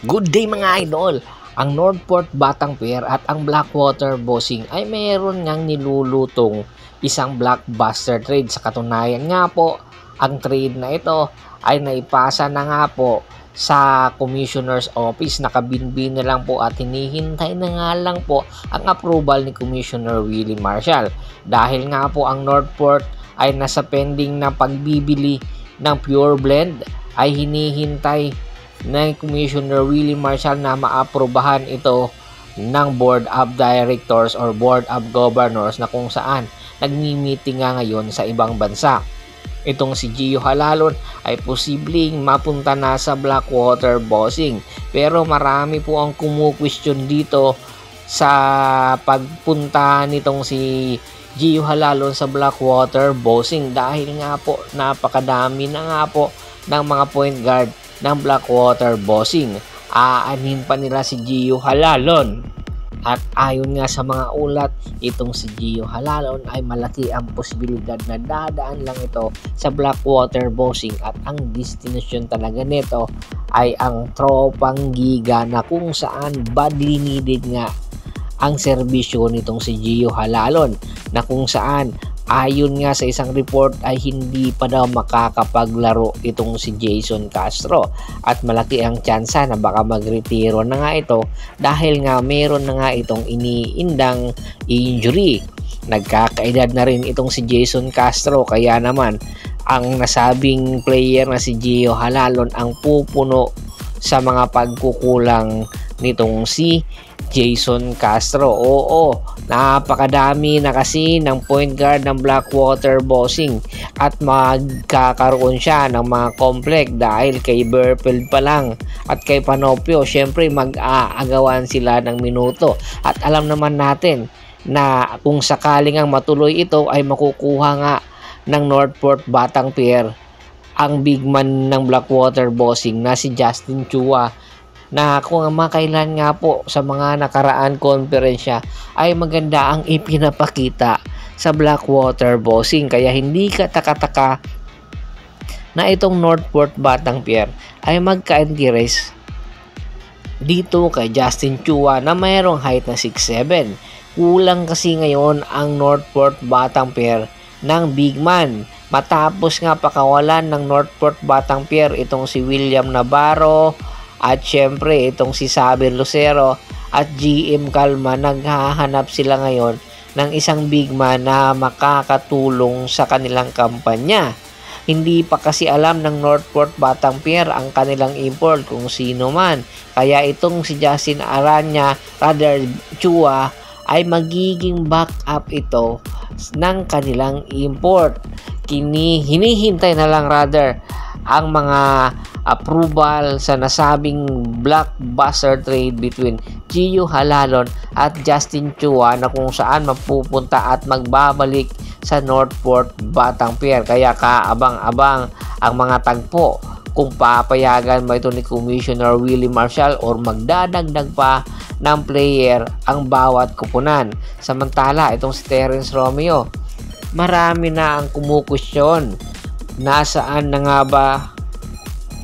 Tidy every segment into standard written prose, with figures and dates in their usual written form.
Good day mga idol! Ang Northport Batang Pier at ang Blackwater Bossing ay mayroon ngang nilulutong isang blockbuster trade. Sa katunayan nga po, ang trade na ito ay naipasa na nga po sa Commissioner's Office. Nakabinbin na lang po at hinihintay na nga lang po ang approval ni Commissioner Willie Marshall. Dahil nga po ang Northport ay nasa pending na pagbibili ng pure blend, ay hinihintay na Commissioner Willie Marshall na maaprobahan ito ng Board of Directors or Board of Governors, na kung saan nagmi-meeting nga ngayon sa ibang bansa. Itong si Gio Halalon ay posibleng mapunta na sa Blackwater Bossing, pero marami po ang kumu-question dito sa pagpunta nitong si Gio Halalon sa Blackwater Bossing, dahil nga po napakadami na nga po ng mga point guard ng Blackwater Bossing. Aanhin pa nila si Gio Halalon, at ayon nga sa mga ulat, itong si Gio Halalon ay malaki ang posibilidad na dadaan lang ito sa Blackwater Bossing, at ang destination talaga nito ay ang Tropang Giga, na kung saan badly needed nga ang serbisyo nitong si Gio Halalon, na kung saan ayon nga sa isang report ay hindi pa daw makakapaglaro itong si Jason Castro, at malaki ang tsansa na baka magretiro na nga ito dahil nga meron na nga itong iniindang injury. Nagkakaedad na rin itong si Jason Castro, kaya naman ang nasabing player na si Gio Halalon ang pupuno sa mga pagkukulang nitong si Jason Castro. Oo, napakadami na kasi ng point guard ng Blackwater Bossing, at magkakaroon siya ng mga complex dahil kay Burfield pa lang at kay Panopio. Syempre mag-aagawan sila ng minuto, at alam naman natin na kung sakaling ang matuloy ito ay makukuha nga ng Northport Batang Pier ang big man ng Blackwater Bossing na si Justin Chua, na kung makailan nga po sa mga nakaraan konferensya ay maganda ang ipinapakita sa Blackwater Bossing. Kaya hindi ka taka-taka na itong Northport Batang Pier ay magka-interest dito kay Justin Chua na mayroong height na 6'7". Kulang kasi ngayon ang Northport Batang Pier ng big man, matapos nga pakawalan ng Northport Batang Pier itong si William Navarro, at syempre itong si Xavier Lucero at GM Calma. Naghahanap sila ngayon ng isang big man na makakatulong sa kanilang kampanya. Hindi pa kasi alam ng Northport Batang Pier ang kanilang import kung sino man, kaya itong si Justin Aranya, rather Chua, ay magiging backup ito ng kanilang import. Hinihintay na lang rather ang mga approval sa nasabing blockbuster trade between Gio Halalon at Justin Chua, na kung saan mapupunta at magbabalik sa Northport Batang Pier. Kaya kaabang-abang ang mga tagpo kung papayagan mo ito ni Commissioner Willie Marshall or magdadagdag pa ng player ang bawat kupunan. Samantala itong si Terence Romeo, marami na ang kumukusyon, nasaan na nga ba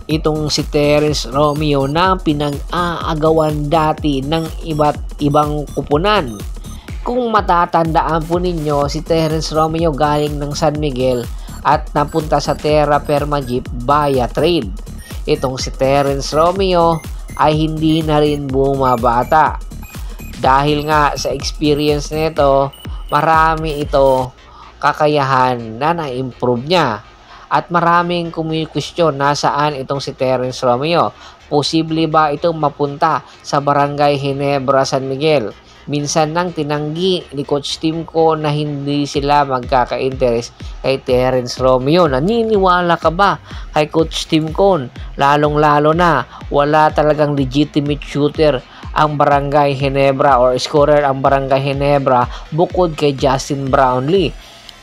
itong si Terence Romeo na pinag-aagawan dati ng iba't ibang kupunan. Kung matatandaan po ninyo, si Terence Romeo galing ng San Miguel at napunta sa Terra Firma Jeep via trade. Itong si Terence Romeo ay hindi na rin bumabata dahil nga sa experience nito, marami ito kakayahan na na-improve niya. At maraming kumikwestiyon nasaan itong si Terence Romeo. Posible ba itong mapunta sa Barangay Ginebra, San Miguel? Minsan nang tinanggi ni Coach Timco na hindi sila magkaka-interest kay Terence Romeo. Naniniwala ka ba kay Coach Timco? Lalong-lalo na wala talagang legitimate shooter ang Barangay Ginebra or scorer ang Barangay Ginebra bukod kay Justin Brownlee.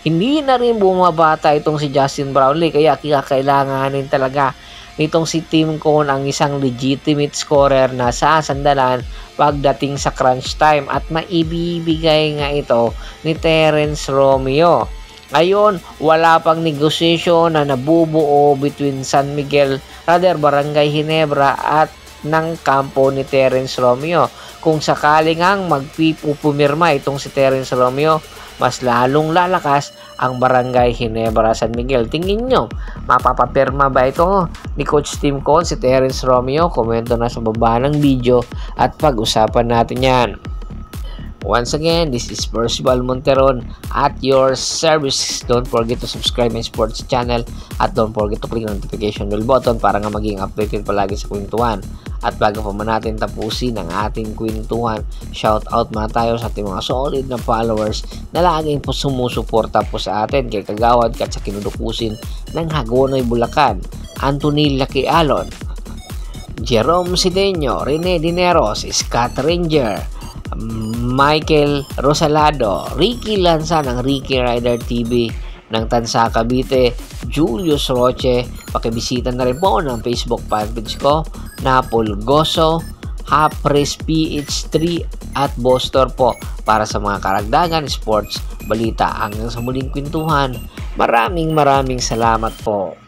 Hindi na rin bumabata itong si Justin Brownlee, kaya kailanganin talaga nitong si Tim Cone ang isang legitimate scorer na sasandalan pagdating sa crunch time, at maibibigay nga ito ni Terence Romeo. Ngayon, wala pang negosasyon na nabubuo between San Miguel, Barangay Ginebra at ng kampo ni Terence Romeo. Kung sakaling ang magpipumirma itong si Terence Romeo, mas lalong lalakas ang Barangay Ginebra San Miguel. Tingin nyo, mapapapirma ba ito ni Coach Tim Cone si Terence Romeo? Komento na sa baba ng video at pag-usapan natin yan. Once again, this is Percival Monteron at your service. Don't forget to subscribe my sports channel at don't forget to click the notification bell button para nga maging updated palagi sa kwentuhan. At bago pa man natin tapusin ang ating kwentuhan, shout out mga tayo sa ating mga solid na followers na laging po sumusuporta po sa atin kay Kagawad at sa kinudukusin ng Hagonoy, Bulacan, Anthony Laquialon, Jerome Sideño, Rene Dineros, Scott Ranger, Michael Rosalado, Ricky Lanza ng Ricky Rider TV ng Tansa Cavite, Julius Roche. Pakibisita na rin po ng Facebook fanpage ko na Pulgoso, Hapres PH3 at Bostor po para sa mga karagdagan sports balita. Hanggang sa muling kwentuhan, maraming salamat po.